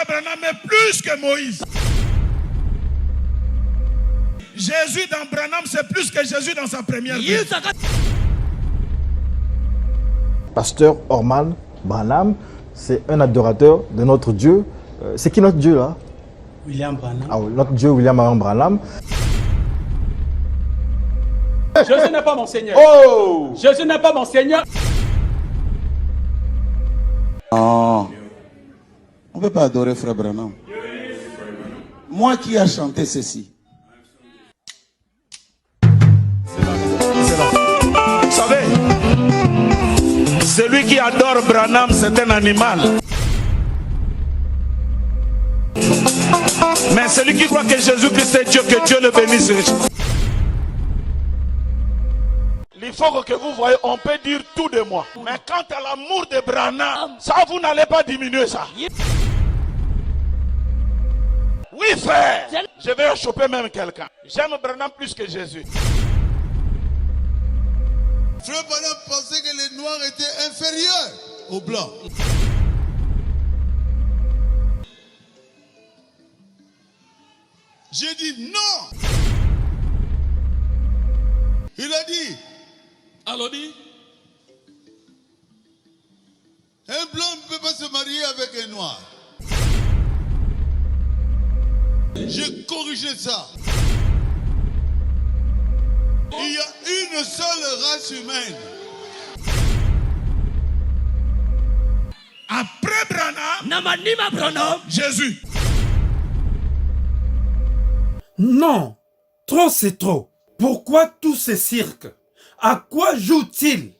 Branham est plus que Moïse. Jésus dans Branham, c'est plus que Jésus dans sa première vie. Pasteur Orman Branham, c'est un adorateur de notre Dieu. C'est qui notre Dieu là? William Branham. Ah oui, notre Dieu William Branham. Jésus n'est pas mon Seigneur. Oh! Jésus n'est pas mon Seigneur. Non, on ne peut pas adorer Frère Branham. Moi qui ai chanté ceci. Vous savez, celui qui adore Branham, c'est un animal. Mais celui qui croit que Jésus-Christ est Dieu, que Dieu le bénisse. Il faut que vous voyez, on peut dire tout de moi. Mais quant à l'amour de Branham, ça vous n'allez pas diminuer ça. Oui frère, je vais choper même quelqu'un. J'aime Branham plus que Jésus. Frère Branham pensait que les noirs étaient inférieurs aux blancs. J'ai dit non. Il a dit. Alors dit. Un blanc ne peut pas se marier avec un noir. J'ai corrigé ça. Il y a une seule race humaine. Après Branham, Jésus. Non, trop c'est trop. Pourquoi tous ces cirques? À quoi joue-t-il?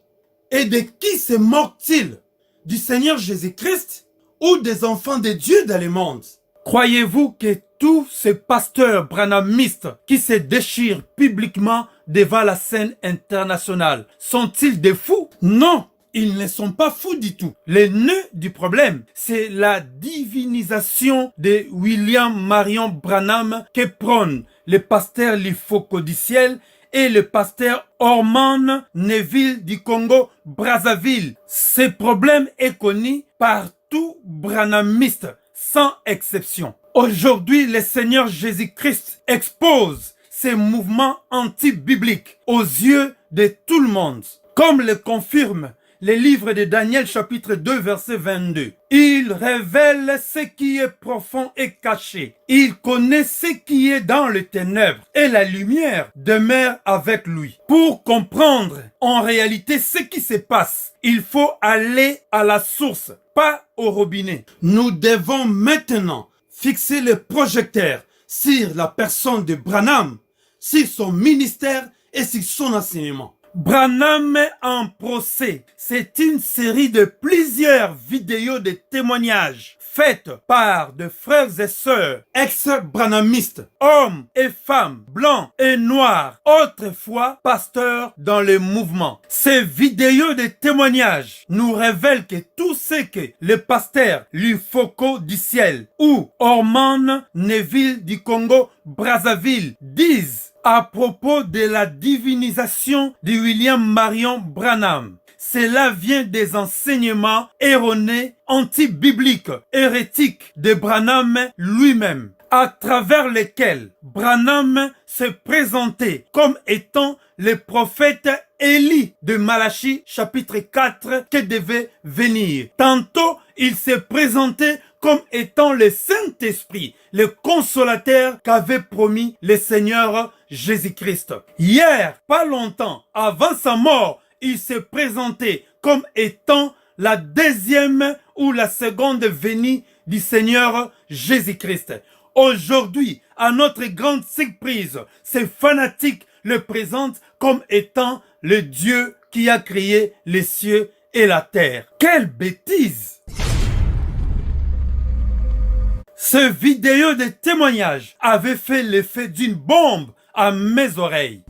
Et de qui se moque-t-il? Du Seigneur Jésus-Christ ou des enfants de Dieu dans le monde? Croyez-vous que tous ces pasteurs branhamistes qui se déchirent publiquement devant la scène internationale sont-ils des fous? Non, ils ne sont pas fous du tout. Le nœud du problème, c'est la divinisation de William Marion Branham que prônent le pasteur Lifoko-Diciel et le pasteur Orman Neville du Congo-Brazzaville. Ce problème est connu par tout branhamiste, sans exception. Aujourd'hui, le Seigneur Jésus-Christ expose ces mouvements anti-bibliques aux yeux de tout le monde. Comme le confirme le livre de Daniel chapitre 2 verset 22. Il révèle ce qui est profond et caché. Il connaît ce qui est dans les ténèbres et la lumière demeure avec lui. Pour comprendre en réalité ce qui se passe, il faut aller à la source, pas au robinet. Nous devons maintenant fixer le projecteur sur la personne de Branham, sur son ministère et sur son enseignement. Branham en procès, c'est une série de plusieurs vidéos de témoignages faites par des frères et sœurs ex-branhamistes, hommes et femmes, blancs et noirs, autrefois pasteurs dans le mouvement. Ces vidéos de témoignages nous révèlent que tout ce que le pasteur Lifoko-Diciel ou Orman Neville du Congo-Brazzaville disent à propos de la divinisation de William Marion Branham. Cela vient des enseignements erronés, anti-bibliques, hérétiques de Branham lui-même, à travers lesquels Branham se présentait comme étant le prophète Élie de Malachie chapitre 4 qui devait venir. Tantôt, il se présentait comme étant le Saint-Esprit, le consolateur qu'avait promis le Seigneur Jésus-Christ. Hier, pas longtemps, avant sa mort, il se présentait comme étant la deuxième ou la seconde venue du Seigneur Jésus-Christ. Aujourd'hui, à notre grande surprise, ces fanatiques le présentent comme étant le Dieu qui a créé les cieux et la terre. Quelle bêtise! Ce vidéo de témoignage avait fait l'effet d'une bombe à mes oreilles.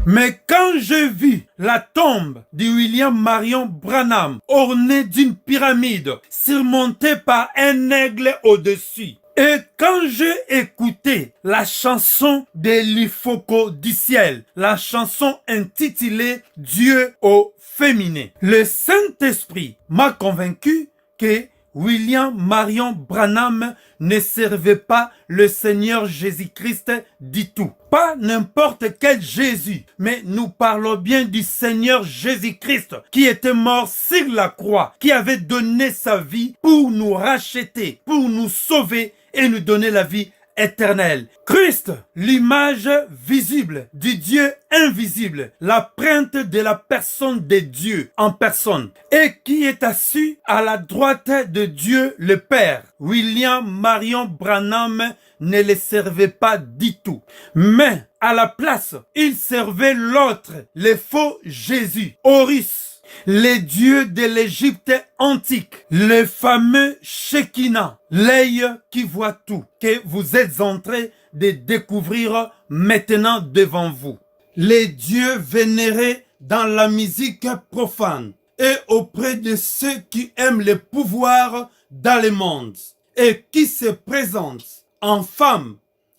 Mais quand j'ai vu la tombe de William Marion Branham ornée d'une pyramide surmontée par un aigle au-dessus, et quand j'ai écouté la chanson de Lifoko-Diciel, la chanson intitulée Dieu au féminin, le Saint-Esprit m'a convaincu que William Marion Branham ne servait pas le Seigneur Jésus-Christ du tout. Pas n'importe quel Jésus, mais nous parlons bien du Seigneur Jésus-Christ qui était mort sur la croix, qui avait donné sa vie pour nous racheter, pour nous sauver et nous donner la vie éternelle. Christ, l'image visible du Dieu invisible, la printe de la personne de Dieu en personne, et qui est assis à la droite de Dieu le Père. William Marion Branham ne le servait pas du tout, mais à la place, il servait l'autre, le faux Jésus, Horus, les dieux de l'Égypte antique, le fameux Shekinah, l'œil qui voit tout, que vous êtes en train de découvrir maintenant devant vous. Les dieux vénérés dans la musique profane et auprès de ceux qui aiment le pouvoir dans le monde et qui se présentent en femme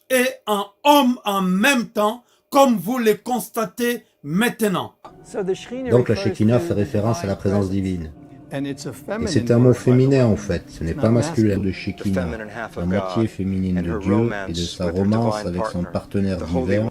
et en homme en même temps, comme vous le constatez maintenant. Donc la Shekinah fait référence à la présence divine. Et c'est un mot féminin en fait, ce n'est pas masculin de Shekinah, la moitié féminine de Dieu et de sa romance avec son partenaire divin.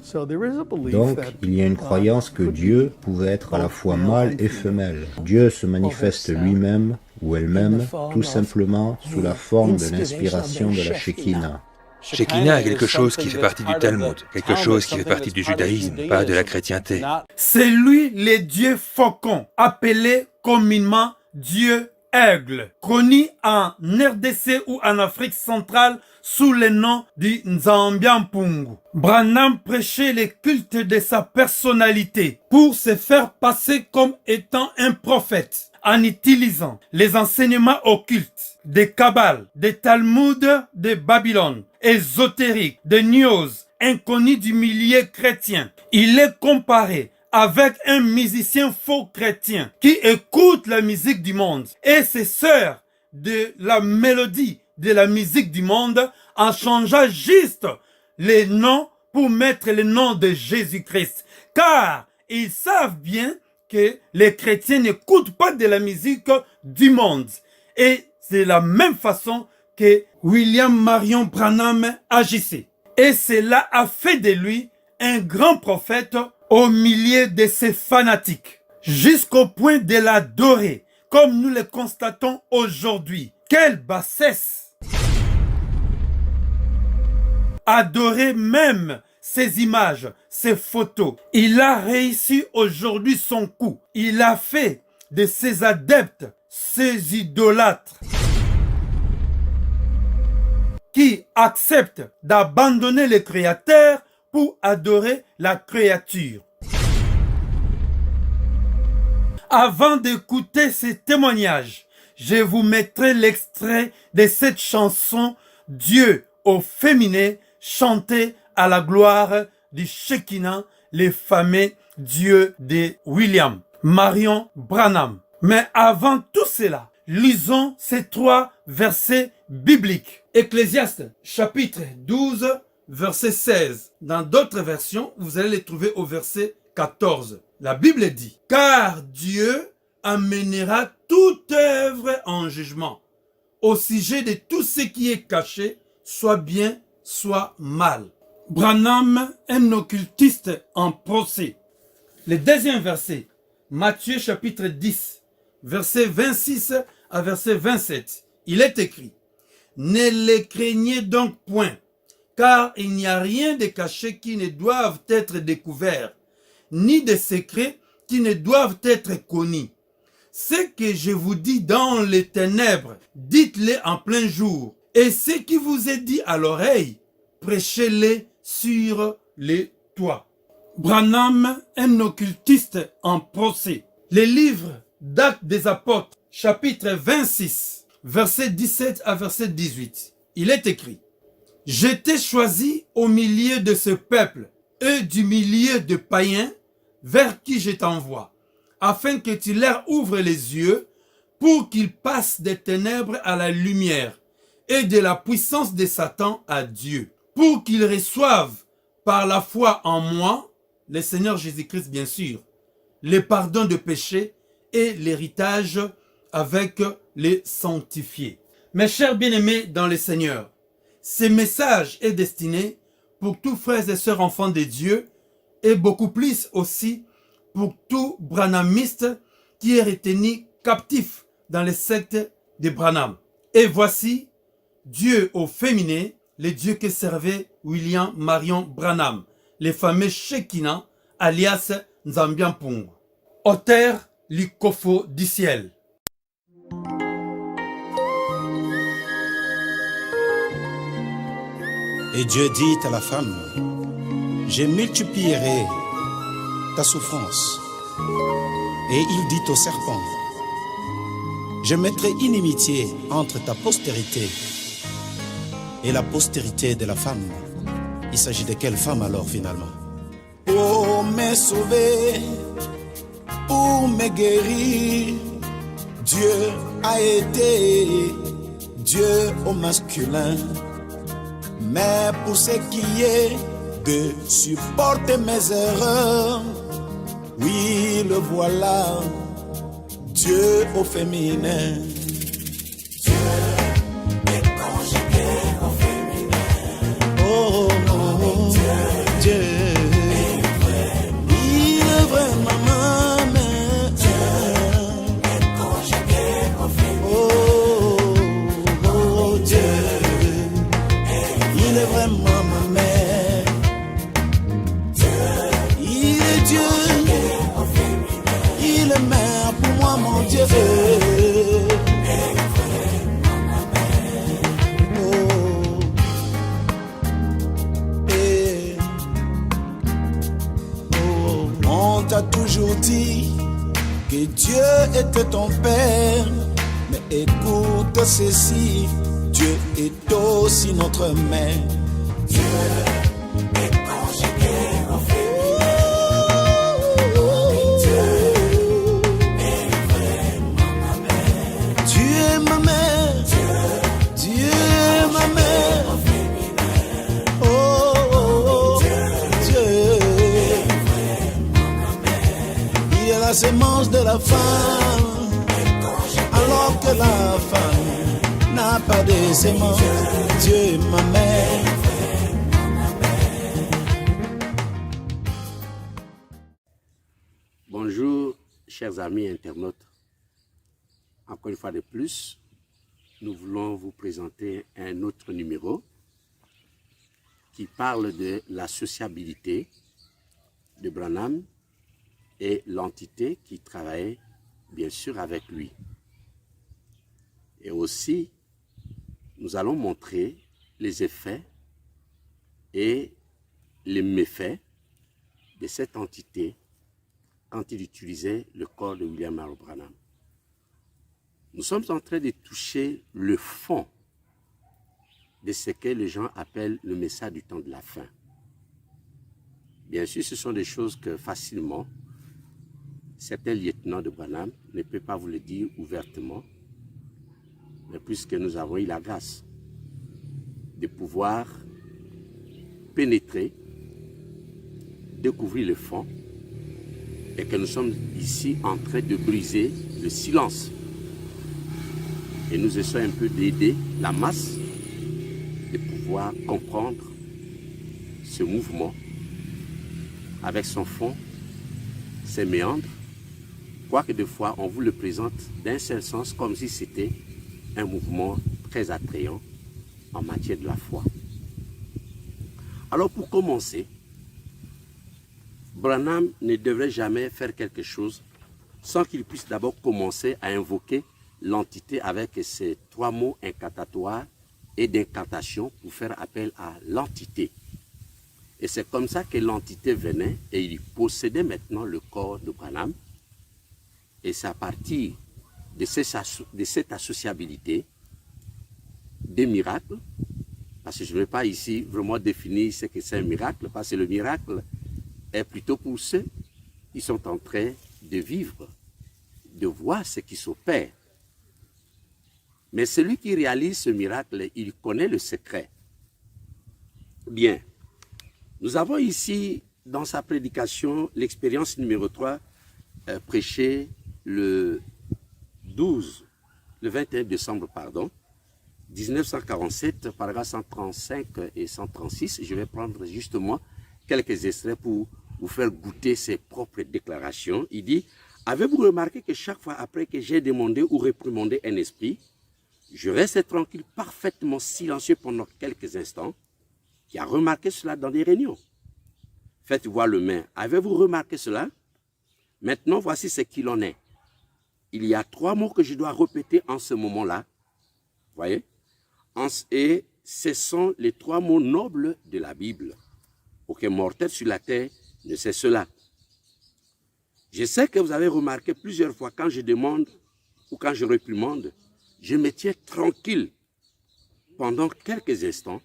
Donc il y a une croyance que Dieu pouvait être à la fois mâle et femelle. Dieu se manifeste lui-même ou elle-même tout simplement sous la forme de l'inspiration de la Shekinah. Shekinah est quelque chose qui fait partie du Talmud, quelque chose qui fait partie du judaïsme, pas de la chrétienté. C'est lui le Dieu faucon, appelé communément Dieu aigle, connu en RDC ou en Afrique centrale sous le nom du Nzambiampungu. Branham prêchait le culte de sa personnalité pour se faire passer comme étant un prophète en utilisant les enseignements occultes des Kabbales, des Talmuds de Babylone, ésotériques, des news, inconnus du milieu chrétien. Il est comparé avec un musicien faux chrétien qui écoute la musique du monde et se sert de la mélodie de la musique du monde en changeant juste les noms pour mettre le nom de Jésus-Christ. Car ils savent bien que les chrétiens n'écoutent pas de la musique du monde. Et c'est la même façon que William Marion Branham agissait. Et cela a fait de lui un grand prophète au milieu de ses fanatiques, jusqu'au point de l'adorer, comme nous le constatons aujourd'hui. Quelle bassesse! Adorer même ces images, ces photos. Il a réussi aujourd'hui son coup. Il a fait de ses adeptes, ses idolâtres, qui acceptent d'abandonner le Créateur pour adorer la créature. Avant d'écouter ces témoignages, je vous mettrai l'extrait de cette chanson « Dieu au féminin » chantée à la gloire du Shekinah, le fameux Dieu de William Marion Branham. Mais avant tout cela, lisons ces 3 versets bibliques. Ecclésiaste chapitre 12, verset 16. Dans d'autres versions, vous allez les trouver au verset 14. La Bible dit, « Car Dieu amènera toute œuvre en jugement, au sujet de tout ce qui est caché, soit bien, soit mal. » Branham, un occultiste en procès. Le deuxième verset, Matthieu chapitre 10, verset 26 à verset 27. Il est écrit, « Ne les craignez donc point, car il n'y a rien de caché qui ne doive être découvert, ni de secrets qui ne doivent être connus. Ce que je vous dis dans les ténèbres, dites-le en plein jour, et ce qui vous est dit à l'oreille, prêchez-le sur les toits. » Branham, un occultiste en procès. Les livres d'Actes des Apôtres, chapitre 26, verset 17 à verset 18. Il est écrit, « J'étais choisi au milieu de ce peuple et du milieu de païens vers qui je t'envoie, afin que tu leur ouvres les yeux pour qu'ils passent des ténèbres à la lumière et de la puissance de Satan à Dieu, pour qu'ils reçoivent par la foi en moi, le Seigneur Jésus-Christ bien sûr, le pardon de péché et l'héritage avec les sanctifiés. » Mes chers bien-aimés dans le Seigneur, ce message est destiné pour tous frères et sœurs enfants de Dieu et beaucoup plus aussi pour tout branhamiste qui est retenu captif dans les sectes de Branham. Et voici Dieu au féminin, le Dieu que servait William Marion Branham, le fameux Shekinah, alias Nzambiampung, auteur Likofo du ciel. Et Dieu dit à la femme, je multiplierai ta souffrance. Et il dit au serpent, je mettrai inimitié entre ta postérité et la postérité de la femme. Il s'agit de quelle femme alors finalement? Pour me sauver, pour me guérir, Dieu a été Dieu au masculin. Mais pour ce qui est de supporter mes erreurs, oui, le voilà, Dieu au féminin. Dieu est conjugué au féminin. Oh, oh, oh, Dieu est vrai. Il est vrai, maman, mais Dieu est conjugué au féminin. Oh, oh, Dieu. Il est vraiment ma mère. Il est Dieu. Il est mère pour moi, mon Dieu. Oh. Et oh. On t'a toujours dit que Dieu était ton père. Mais écoute ceci. Dieu est aussi notre mère. Dieu est conjugué au féminin. Dieu est vraiment ma mère. Dieu est ma mère. Dieu est ma mère. Oh, oh, oh. Dieu est vraiment ma mère. Il est la sémence de la femme, alors que la femme n'a pas de sémence. Dieu est ma mère. Bonjour, chers amis internautes. Encore une fois de plus, nous voulons vous présenter un autre numéro qui parle de la sociabilité de Branham et l'entité qui travaillait bien sûr avec lui. Et aussi, nous allons montrer les effets et les méfaits de cette entité quand il utilisait le corps de William Marion Branham. Nous sommes en train de toucher le fond de ce que les gens appellent le message du temps de la fin. Bien sûr, ce sont des choses que facilement, certains lieutenants de Branham ne peuvent pas vous le dire ouvertement, mais puisque nous avons eu la grâce de pouvoir pénétrer, découvrir le fond, et que nous sommes ici en train de briser le silence. Et nous essayons un peu d'aider la masse de pouvoir comprendre ce mouvement avec son fond, ses méandres, quoique des fois on vous le présente d'un seul sens comme si c'était un mouvement très attrayant en matière de la foi. Alors pour commencer, Branham ne devrait jamais faire quelque chose sans qu'il puisse d'abord commencer à invoquer l'entité avec ces trois mots incantatoires et d'incantation pour faire appel à l'entité. Et c'est comme ça que l'entité venait et il possédait maintenant le corps de Branham. Et c'est à partir de cette associabilité des miracles, parce que je ne vais pas ici vraiment définir ce que c'est un miracle, parce que le miracle est plutôt pour ceux qui sont en train de vivre, de voir ce qui s'opère. Mais celui qui réalise ce miracle, il connaît le secret. Bien, nous avons ici, dans sa prédication, l'expérience numéro 3, prêchée le 21 décembre, pardon, 1947, paragraphes 135 et 136. Je vais prendre justement quelques extraits pour vous faire goûter ses propres déclarations. Il dit, avez-vous remarqué que chaque fois après que j'ai demandé ou réprimandé un esprit, je reste tranquille, parfaitement silencieux pendant quelques instants? Qui a remarqué cela dans des réunions? Faites voir le main. Avez-vous remarqué cela? Maintenant, voici ce qu'il en est. Il y a 3 mots que je dois répéter en ce moment-là. Voyez? Et ce sont les 3 mots nobles de la Bible. Aucun mortel sur la terre ne sait cela. Je sais que vous avez remarqué plusieurs fois quand je demande ou quand je réprimande, je me tiens tranquille pendant quelques instants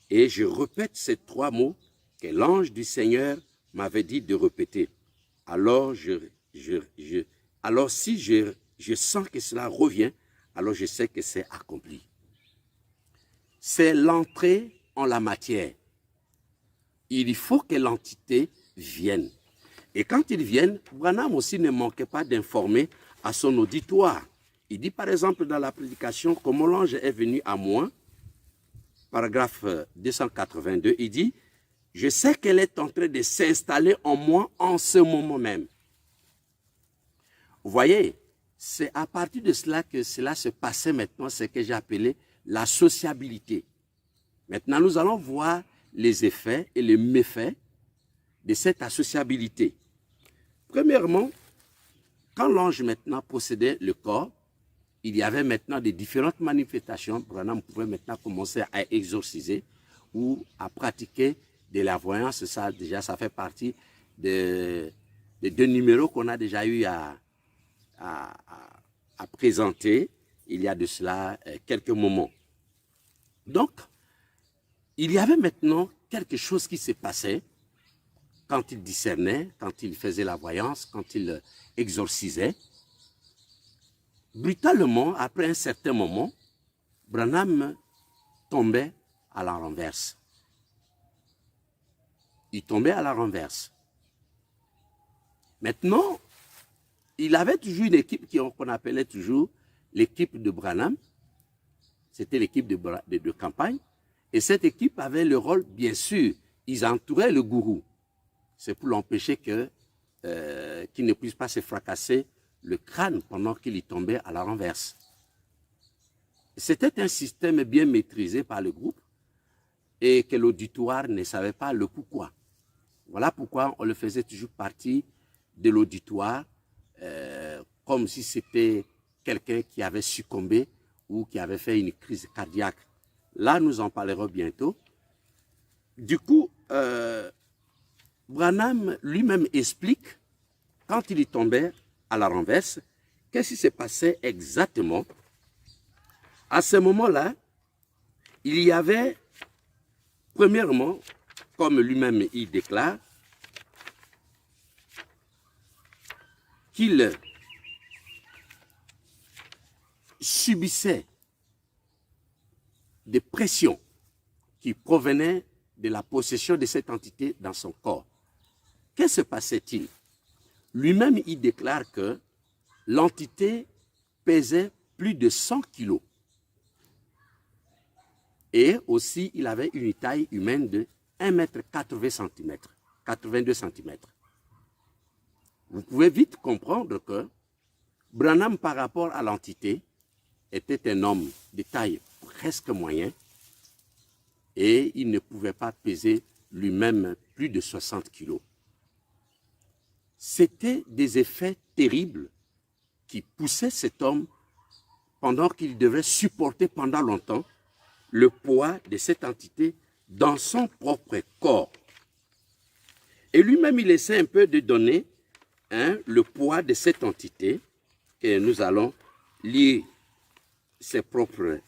et je répète ces 3 mots que l'ange du Seigneur m'avait dit de répéter. Alors, si je sens que cela revient, alors je sais que c'est accompli. C'est l'entrée en la matière. Il faut que l'entité vienne. Et quand ils viennent, Branham aussi ne manquait pas d'informer à son auditoire. Il dit par exemple dans la prédication « Comment l'ange est venu à moi », paragraphe 282, il dit « Je sais qu'elle est en train de s'installer en moi en ce moment même. » Vous voyez, c'est à partir de cela que cela se passait maintenant, ce que j'ai appelé la sociabilité. Maintenant, nous allons voir les effets et les méfaits de cette associabilité. Premièrement, quand l'ange maintenant possédait le corps, il y avait maintenant des différentes manifestations. Branham pouvait maintenant commencer à exorciser ou à pratiquer de la voyance. Ça, déjà, ça fait partie des 2 numéros qu'on a déjà eu à présenter il y a de cela quelques moments. Donc, il y avait maintenant quelque chose qui se passait quand il discernait, quand il faisait la voyance, quand il exorcisait. Brutalement, après un certain moment, Branham tombait à la renverse. Il tombait à la renverse. Maintenant, il avait toujours une équipe qu'on appelait toujours l'équipe de Branham. C'était l'équipe de campagne. Et cette équipe avait le rôle, bien sûr, ils entouraient le gourou. C'est pour l'empêcher qu'il ne puisse pas se fracasser le crâne pendant qu'il y tombait à la renverse. C'était un système bien maîtrisé par le groupe et que l'auditoire ne savait pas le pourquoi. Voilà pourquoi on le faisait toujours partie de l'auditoire comme si c'était quelqu'un qui avait succombé ou qui avait fait une crise cardiaque. Là, nous en parlerons bientôt. Du coup, Branham lui-même explique, quand il y tombait à la renverse, qu'est-ce qui se passait exactement. À ce moment-là, il y avait, premièrement, comme lui-même il déclare, qu'il subissait des pressions qui provenaient de la possession de cette entité dans son corps. Qu'est-ce qui se passait-il? Lui-même, il déclare que l'entité pesait plus de 100 kilos. Et aussi, il avait une taille humaine de 1,80 m, 82 cm. Vous pouvez vite comprendre que Branham, par rapport à l'entité, était un homme de taille presque moyenne et il ne pouvait pas peser lui-même plus de 60 kilos. C'était des effets terribles qui poussaient cet homme pendant qu'il devait supporter pendant longtemps le poids de cette entité dans son propre corps. Et lui-même, il essaie un peu de donner le poids de cette entité, et nous allons lire ses propres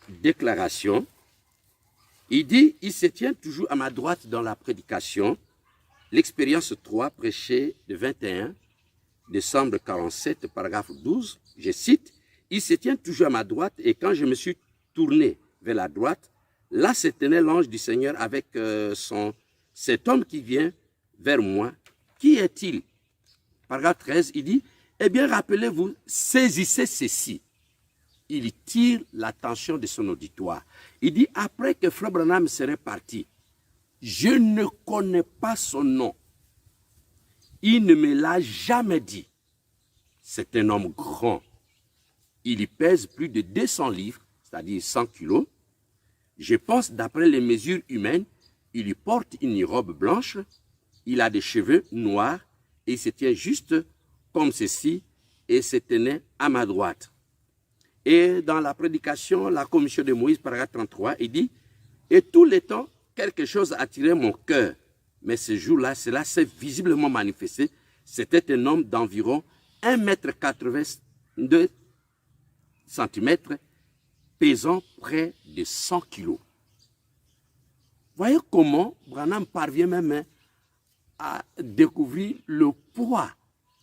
déclarations. Il dit, il se tient toujours à ma droite dans la prédication, l'expérience 3, prêchée le 21 décembre 47, paragraphe 12, je cite, il se tient toujours à ma droite et quand je me suis tourné vers la droite, là se tenait l'ange du Seigneur avec cet homme qui vient vers moi. Qui est-il? Paragraphe 13, il dit, eh bien rappelez-vous, saisissez ceci. il tire l'attention de son auditoire. Il dit, après que Frère Branham serait parti, je ne connais pas son nom. Il ne me l'a jamais dit. C'est un homme grand. Il y pèse plus de 200 livres, c'est-à-dire 100 kilos. Je pense, d'après les mesures humaines, il y porte une robe blanche, il a des cheveux noirs et il se tient juste comme ceci et se tenait à ma droite. Et dans la prédication, la commission de Moïse, paragraphe 33, il dit « Et tout le temps, quelque chose attirait mon cœur. Mais ce jour-là, cela s'est visiblement manifesté. C'était un homme d'environ 1,82 m, pesant près de 100 kilos. » Voyez comment Branham parvient même à découvrir le poids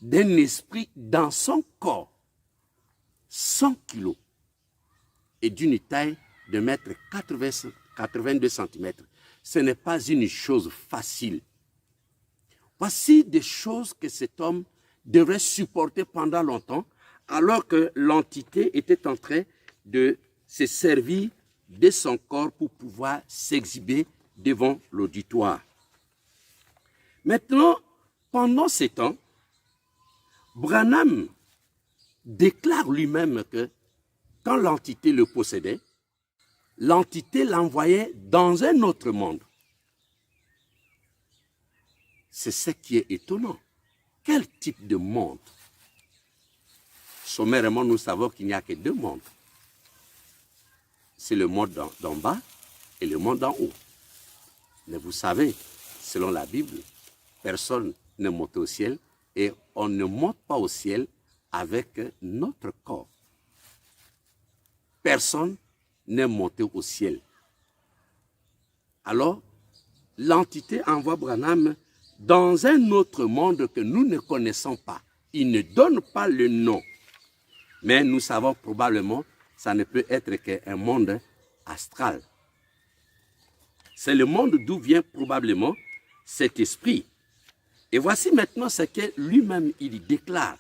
d'un esprit dans son corps. 100 kilos et d'une taille de 1,82 cm. Ce n'est pas une chose facile. Voici des choses que cet homme devrait supporter pendant longtemps, alors que l'entité était en train de se servir de son corps pour pouvoir s'exhiber devant l'auditoire. Maintenant, pendant ces temps, Branham déclare lui-même que quand l'entité le possédait, l'entité l'envoyait dans un autre monde. C'est ce qui est étonnant. Quel type de monde? Sommairement, nous savons qu'il n'y a que deux mondes. C'est le monde d'en bas et le monde d'en haut. Mais vous savez, selon la Bible, personne ne monte au ciel et on ne monte pas au ciel avec notre corps. Personne n'est monté au ciel. Alors, l'entité envoie Branham dans un autre monde que nous ne connaissons pas. Il ne donne pas le nom. Mais nous savons probablement que ça ne peut être qu'un monde astral. C'est le monde d'où vient probablement cet esprit. Et voici maintenant ce que lui-même il déclare.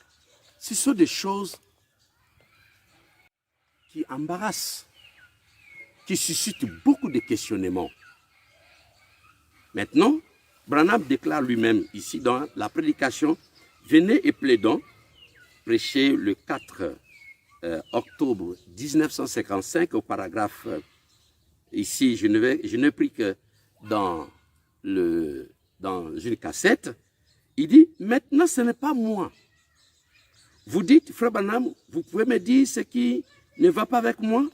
Ce sont des choses qui embarrassent, qui suscitent beaucoup de questionnements. Maintenant, Branham déclare lui-même ici dans la prédication « Venez et plaidons », prêché le 4 octobre 1955 au paragraphe, ici je ne pris que dans une cassette, il dit « Maintenant ce n'est pas moi. Vous dites, Frère Branham, vous pouvez me dire ce qui ne va pas avec moi?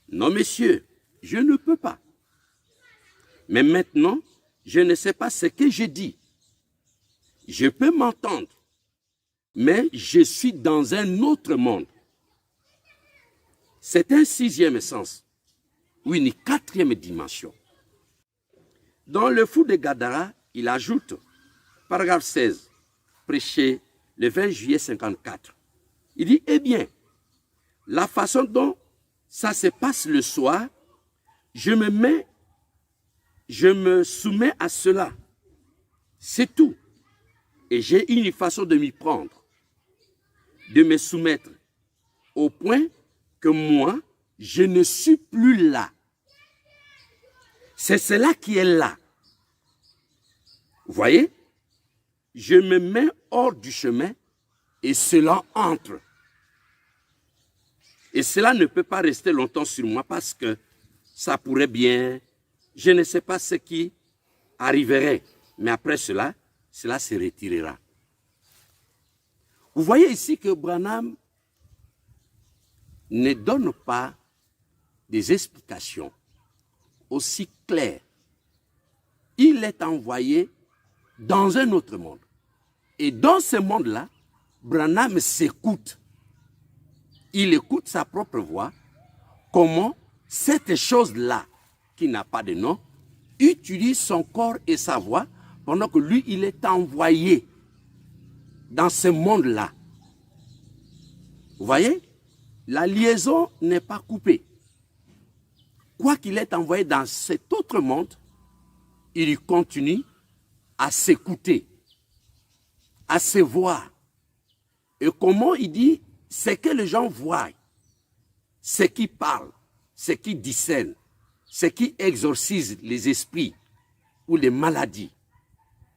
Non, monsieur, je ne peux pas. Mais maintenant, je ne sais pas ce que je dis. Je peux m'entendre, mais je suis dans un autre monde. C'est un sixième sens, ou une quatrième dimension. Dans le fou de Gadara, il ajoute, paragraphe 16, prêché le 20 juillet 54. Il dit, eh bien, la façon dont ça se passe le soir, je me soumets à cela. C'est tout. Et j'ai une façon de m'y prendre, de me soumettre, au point que moi, je ne suis plus là. C'est cela qui est là. Vous voyez? Je me mets hors du chemin et cela entre. Et cela ne peut pas rester longtemps sur moi parce que ça pourrait bien, je ne sais pas ce qui arriverait. Mais après cela se retirera. Vous voyez ici que Branham ne donne pas des explications aussi claires. Il est envoyé dans un autre monde. Et dans ce monde-là, Branham s'écoute. Il écoute sa propre voix, comment cette chose-là, qui n'a pas de nom, utilise son corps et sa voix pendant que lui, il est envoyé dans ce monde-là. Vous voyez? La liaison n'est pas coupée. Quoi qu'il est envoyé dans cet autre monde, il continue à s'écouter, à se voir. Et comment il dit, c'est que les gens voient, c'est qui parle, c'est qui discerne, c'est qui exorcise les esprits ou les maladies,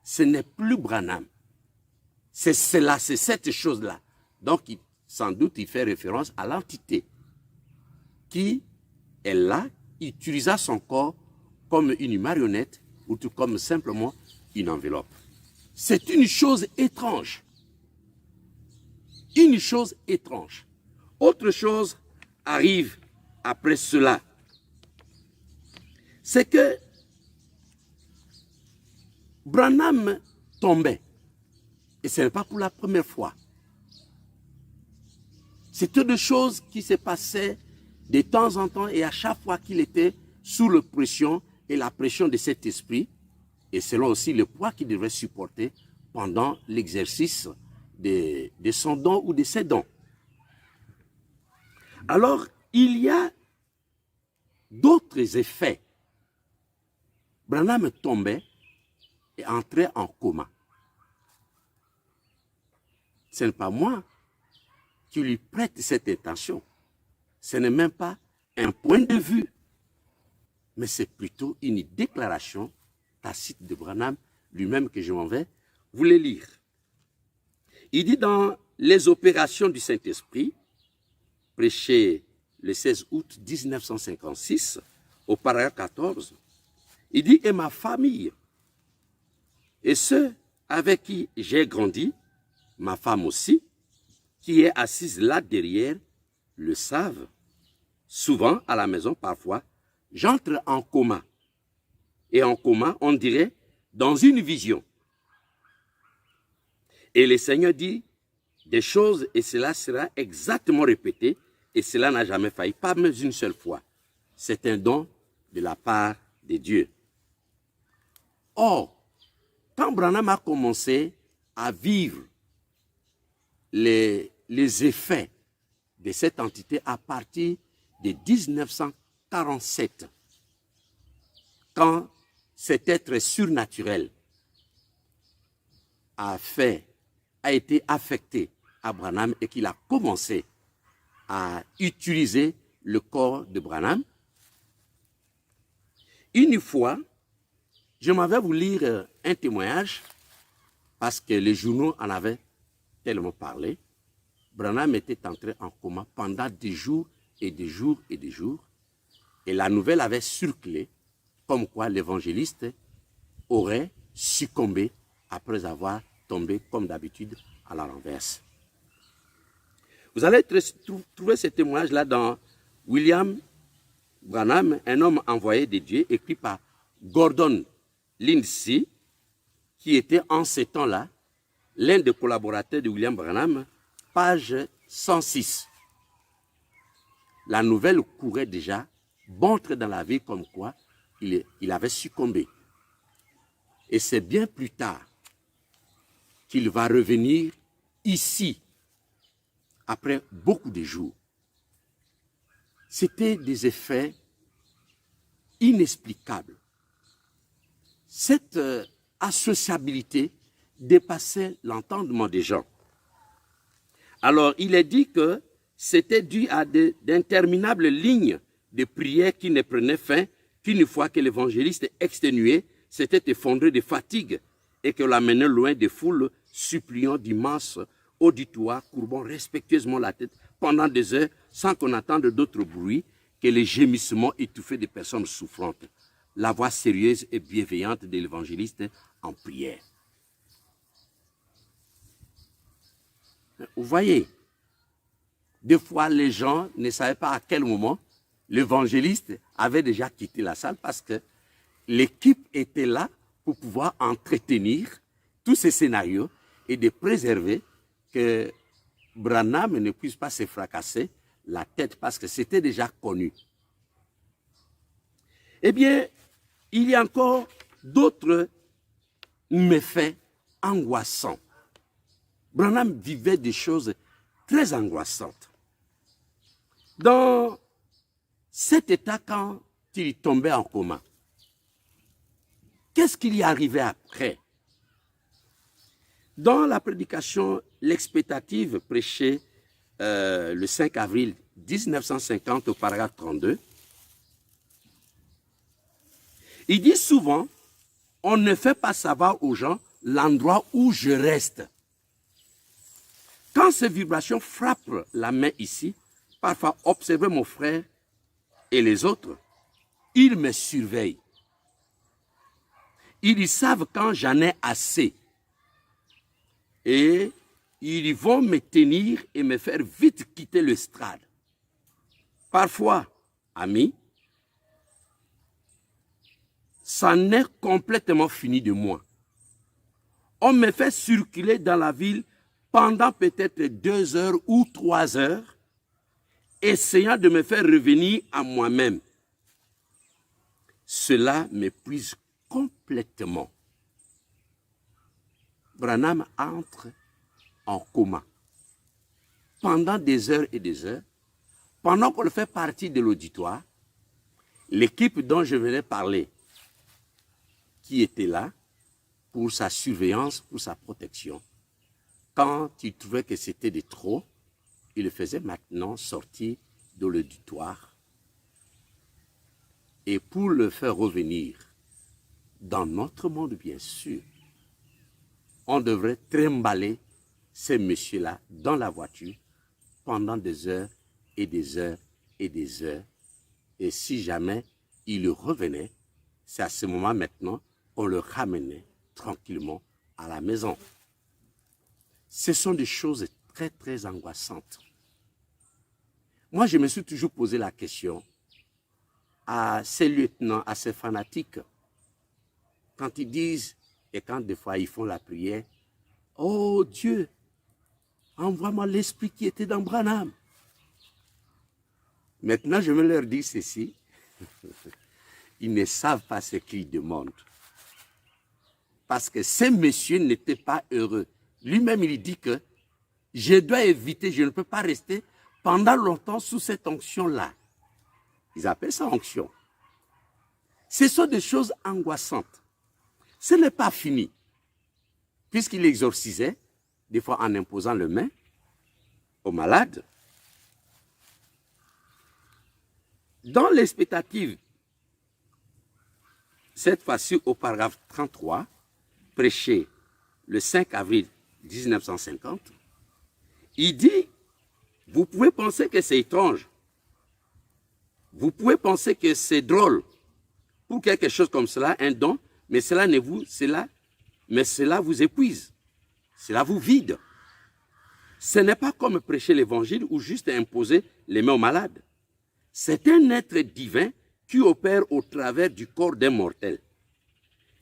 ce n'est plus Branham. C'est cela, c'est cette chose-là. Donc, sans doute, il fait référence à l'entité qui est là, utilisa son corps comme une marionnette ou tout comme simplement une enveloppe. C'est une chose étrange. Une chose étrange. Autre chose arrive après cela. C'est que Branham tombait. Et ce n'est pas pour la première fois. C'était des choses qui se passaient de temps en temps et à chaque fois qu'il était sous la pression et la pression de cet esprit, et selon aussi le poids qu'il devait supporter pendant l'exercice de son don ou de ses dons. Alors, il y a d'autres effets. Branham tombait et entrait en coma. Ce n'est pas moi qui lui prête cette intention. Ce n'est même pas un point de vue, mais c'est plutôt une déclaration tacite de Branham lui-même que je m'en vais vous les lire. Il dit dans les opérations du Saint-Esprit, prêché le 16 août 1956, au paragraphe 14, il dit « Et ma famille, et ceux avec qui j'ai grandi, ma femme aussi, qui est assise là derrière, le savent. Souvent, à la maison, parfois, j'entre en coma. Et en coma, on dirait, dans une vision. Et le Seigneur dit des choses, et cela sera exactement répété, et cela n'a jamais failli, pas même une seule fois. C'est un don de la part de Dieu. Or, quand Branham a commencé à vivre les effets de cette entité à partir de 1947, quand cet être surnaturel a été affecté à Branham et qu'il a commencé à utiliser le corps de Branham. Une fois, je m'en vais vous lire un témoignage parce que les journaux en avaient tellement parlé. Branham était entré en coma pendant des jours et des jours et des jours. Et la nouvelle avait circulé comme quoi l'évangéliste aurait succombé après avoir tombé comme d'habitude à la renverse. Vous allez trouver ce témoignage-là dans William Branham, un homme envoyé de Dieu, écrit par Gordon Lindsay, qui était en ces temps-là l'un des collaborateurs de William Branham, page 106. La nouvelle courait déjà, montre dans la vie comme quoi il avait succombé. Et c'est bien plus tard qu'il va revenir ici, après beaucoup de jours. C'était des effets inexplicables. Cette associabilité dépassait l'entendement des gens. Alors, il est dit que c'était dû à d'interminables lignes de prières qui ne prenaient fin qu'une fois que l'évangéliste exténué s'était effondré de fatigue et que l'amenait loin des foules, suppliant d'immenses auditoires, courbant respectueusement la tête pendant des heures sans qu'on entende d'autres bruits que les gémissements étouffés des personnes souffrantes. La voix sérieuse et bienveillante de l'évangéliste en prière. Vous voyez, des fois les gens ne savaient pas à quel moment l'évangéliste avait déjà quitté la salle parce que l'équipe était là pour pouvoir entretenir tous ces scénarios et de préserver que Branham ne puisse pas se fracasser la tête parce que c'était déjà connu. Eh bien, il y a encore d'autres méfaits angoissants. Branham vivait des choses très angoissantes. Dans cet état, quand il tombait en coma, qu'est-ce qu'il y arrivait après? Dans la prédication, l'expectative prêchée le 5 avril 1950 au paragraphe 32, il dit souvent, on ne fait pas savoir aux gens l'endroit où je reste. Quand ces vibrations frappent la main ici, parfois observez mon frère et les autres, ils me surveillent. Ils savent quand j'en ai assez. Et ils vont me tenir et me faire vite quitter le strade. Parfois, amis, c'en est complètement fini de moi. On me fait circuler dans la ville pendant peut-être 2 heures ou 3 heures, essayant de me faire revenir à moi-même. Cela m'épuise complètement. Branham entre en coma pendant des heures et des heures. Pendant qu'on fait partie de l'auditoire, l'équipe dont je venais parler, qui était là pour sa surveillance, pour sa protection, quand il trouvait que c'était de trop, il le faisait maintenant sortir de l'auditoire. Et pour le faire revenir dans notre monde, bien sûr, on devrait trimballer ces messieurs-là dans la voiture pendant des heures et des heures et des heures. Et si jamais il revenait, c'est à ce moment maintenant qu'on le ramenait tranquillement à la maison. Ce sont des choses très, très angoissantes. Moi, je me suis toujours posé la question à ces lieutenants, à ces fanatiques, quand ils disent, et quand des fois ils font la prière, « Oh Dieu, envoie-moi l'esprit qui était dans Branham. » Maintenant, je vais leur dire ceci. Ils ne savent pas ce qu'ils demandent. Parce que ces messieurs n'étaient pas heureux. Lui-même, il dit que je dois éviter, je ne peux pas rester pendant longtemps sous cette onction-là. Ils appellent ça onction. Ce sont des choses angoissantes. Ce n'est pas fini. Puisqu'il exorcisait, des fois en imposant les mains aux malades. Dans l'expectative, cette fois-ci au paragraphe 33, prêché le 5 avril 1950, il dit, vous pouvez penser que c'est étrange, vous pouvez penser que c'est drôle, pour quelque chose comme cela, un don, mais cela vous épuise, cela vous vide. Ce n'est pas comme prêcher l'évangile ou juste imposer les mains aux malades. C'est un être divin qui opère au travers du corps d'un mortel.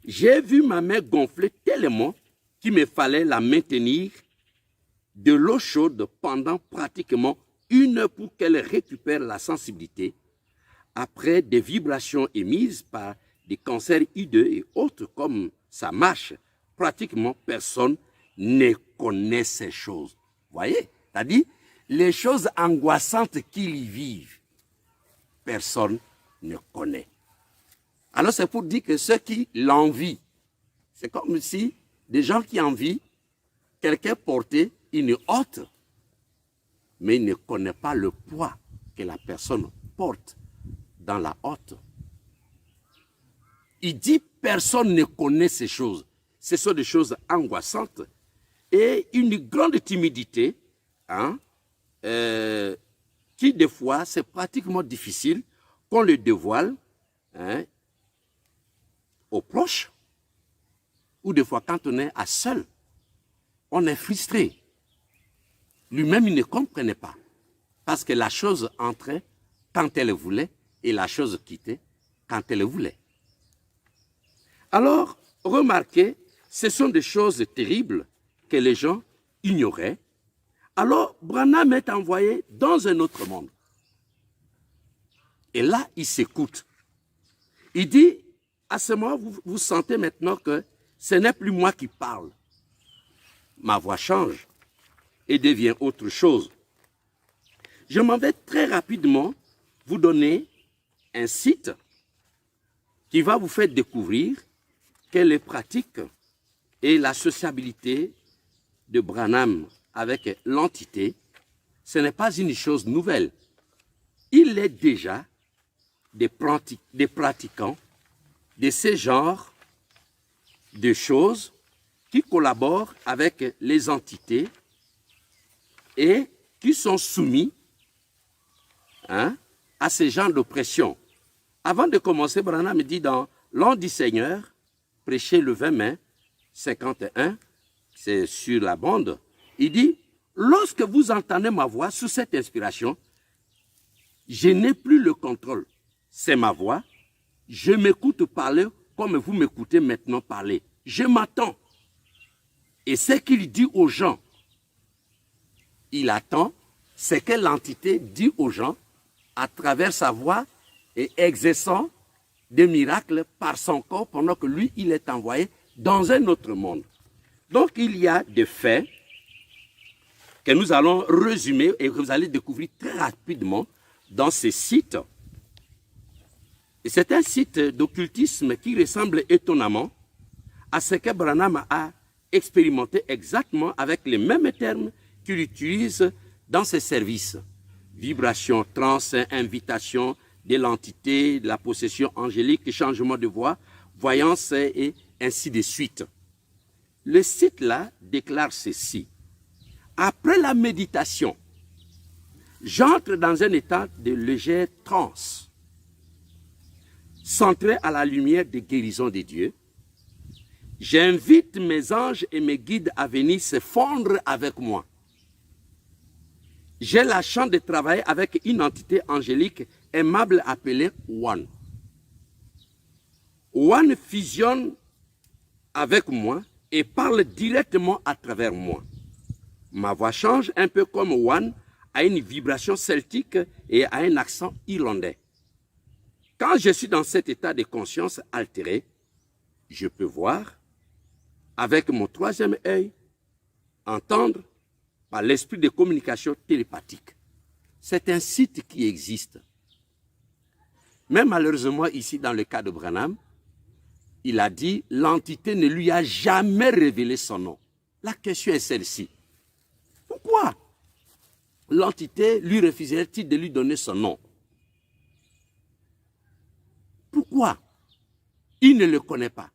J'ai vu ma main gonfler tellement qu'il me fallait la maintenir de l'eau chaude pendant pratiquement 1 heure pour qu'elle récupère la sensibilité après des vibrations émises par des cancers hideux et autres comme ça marche. Pratiquement personne ne connaît ces choses. Vous voyez? C'est-à-dire, les choses angoissantes qu'ils y vivent, personne ne connaît. Alors c'est pour dire que ceux qui l'envient, c'est comme si des gens qui envient quelqu'un porter une hotte, mais il ne connaît pas le poids que la personne porte dans la hotte. Il dit personne ne connaît ces choses. Ce sont des choses angoissantes et une grande timidité, qui des fois c'est pratiquement difficile qu'on le dévoile aux proches, ou des fois quand on est à seul, on est frustré. Lui-même, il ne comprenait pas, parce que la chose entrait quand elle voulait et la chose quittait quand elle voulait. Alors, remarquez, ce sont des choses terribles que les gens ignoraient. Alors, Branham est envoyé dans un autre monde. Et là, il s'écoute. Il dit, à ce moment, vous sentez maintenant que ce n'est plus moi qui parle. Ma voix change et devient autre chose. Je m'en vais très rapidement vous donner un site qui va vous faire découvrir que les pratiques et la sociabilité de Branham avec l'entité, ce n'est pas une chose nouvelle. il est déjà des pratiquants de ce genre de choses qui collaborent avec les entités et qui sont soumis à ce genre d'oppression. Avant de commencer, Branham dit dans L'An du Seigneur, prêché le 20 mai 51, c'est sur la bande, il dit, lorsque vous entendez ma voix sous cette inspiration, je n'ai plus le contrôle. C'est ma voix. Je m'écoute parler comme vous m'écoutez maintenant parler. Je m'attends. Et ce qu'il dit aux gens, il attend ce que l'entité dit aux gens à travers sa voix et exerçant des miracles par son corps pendant que lui, il est envoyé dans un autre monde. Donc, il y a des faits que nous allons résumer et que vous allez découvrir très rapidement dans ces sites. Et c'est un site d'occultisme qui ressemble étonnamment à ce que Branham a expérimenté exactement avec les mêmes termes qu'il utilise dans ses services. Vibration, transe, invitation de l'entité, de la possession angélique, changement de voix, voyance et ainsi de suite. Le site-là déclare ceci. Après la méditation, j'entre dans un état de légère transe, centré à la lumière des guérisons de Dieu. J'invite mes anges et mes guides à venir se fondre avec moi. J'ai la chance de travailler avec une entité angélique aimable appelée One. One fusionne avec moi et parle directement à travers moi. Ma voix change un peu comme One a une vibration celtique et a un accent irlandais. Quand je suis dans cet état de conscience altéré, je peux voir avec mon troisième œil, entendre par l'esprit de communication télépathique. C'est un site qui existe. Mais malheureusement, ici, dans le cas de Branham, il a dit l'entité ne lui a jamais révélé son nom. La question est celle-ci. Pourquoi l'entité lui refuserait-il de lui donner son nom? Pourquoi? Il ne le connaît pas.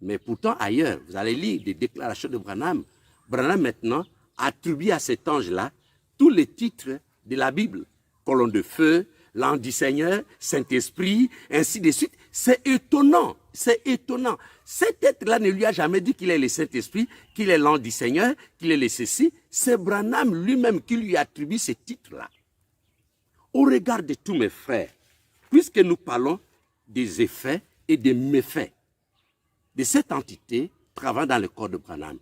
Mais pourtant, ailleurs, vous allez lire des déclarations de Branham. Branham, maintenant, attribue à cet ange-là tous les titres de la Bible. Colonne de feu, l'ange du Seigneur, Saint-Esprit, ainsi de suite. C'est étonnant, c'est étonnant. Cet être-là ne lui a jamais dit qu'il est le Saint-Esprit, qu'il est l'ange du Seigneur, qu'il est le ceci. C'est Branham lui-même qui lui attribue ces titres-là. Au regard de tous mes frères, puisque nous parlons des effets et des méfaits de cette entité travaillant dans le corps de Branham,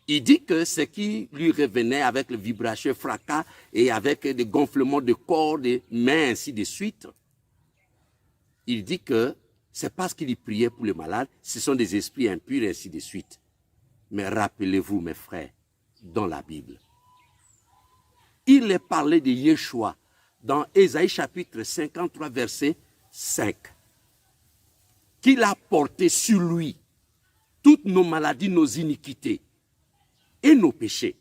il dit que ce qui lui revenait avec le vibration fracas et avec des gonflements de corps, des mains, ainsi de suite, il dit que c'est parce qu'il y priait pour les malades, ce sont des esprits impurs, ainsi de suite. Mais rappelez-vous, mes frères, dans la Bible, il est parlé de Yeshua dans Ésaïe chapitre 53, verset 5, qu'il a porté sur lui toutes nos maladies, nos iniquités et nos péchés.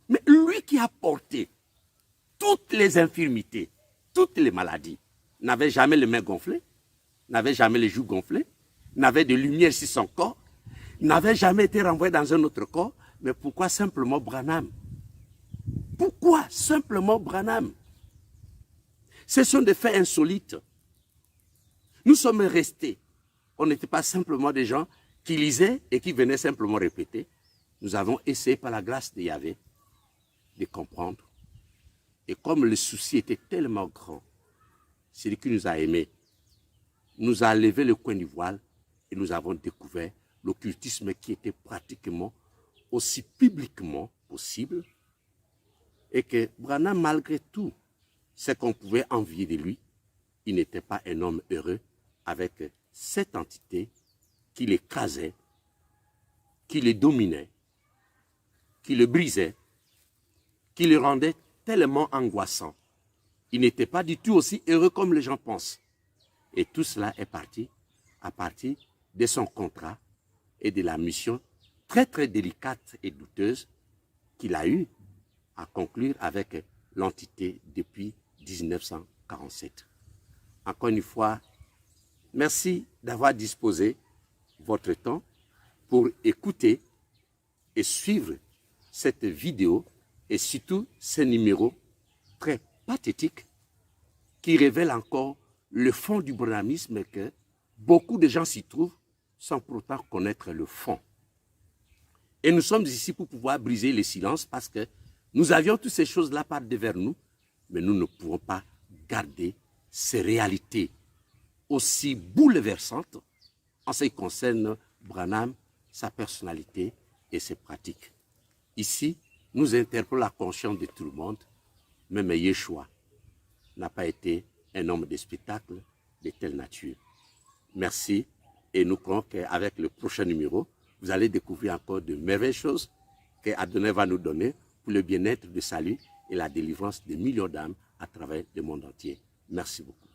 Mais lui qui a porté toutes les infirmités, toutes les maladies, n'avait jamais les mains gonflées, n'avait jamais les joues gonflées, n'avait de lumière sur son corps, n'avait jamais été renvoyé dans un autre corps. Mais pourquoi simplement Branham? Pourquoi simplement Branham? Ce sont des faits insolites. Nous sommes restés. On n'était pas simplement des gens qui lisaient et qui venaient simplement répéter. Nous avons essayé par la grâce de Yahvé de comprendre. Et comme le souci était tellement grand, celui qui nous a aimés nous a levé le coin du voile et nous avons découvert l'occultisme qui était pratiquement aussi publiquement possible et que Branham, malgré tout ce qu'on pouvait envier de lui, il n'était pas un homme heureux avec cette entité qui l'écrasait, qui le dominait, qui le brisait, qui le rendait tellement angoissant. Il n'était pas du tout aussi heureux comme les gens pensent. Et tout cela est parti à partir de son contrat et de la mission très très délicate et douteuse qu'il a eu à conclure avec l'entité depuis 1947. Encore une fois, merci d'avoir disposé votre temps pour écouter et suivre cette vidéo et surtout ce numéro très pathétique qui révèle encore le fond du branhamisme que beaucoup de gens s'y trouvent sans pourtant connaître le fond. Et nous sommes ici pour pouvoir briser le silence parce que nous avions toutes ces choses-là par devers nous, mais nous ne pouvons pas garder ces réalités aussi bouleversantes en ce qui concerne Branham, sa personnalité et ses pratiques. Ici, nous interpellons la conscience de tout le monde, même Yeshua n'a pas été un homme de spectacle de telle nature. Merci et nous croyons qu'avec le prochain numéro, vous allez découvrir encore de merveilleuses choses qu'Adonai va nous donner pour le bien-être, le salut et la délivrance de millions d'âmes à travers le monde entier. Merci beaucoup.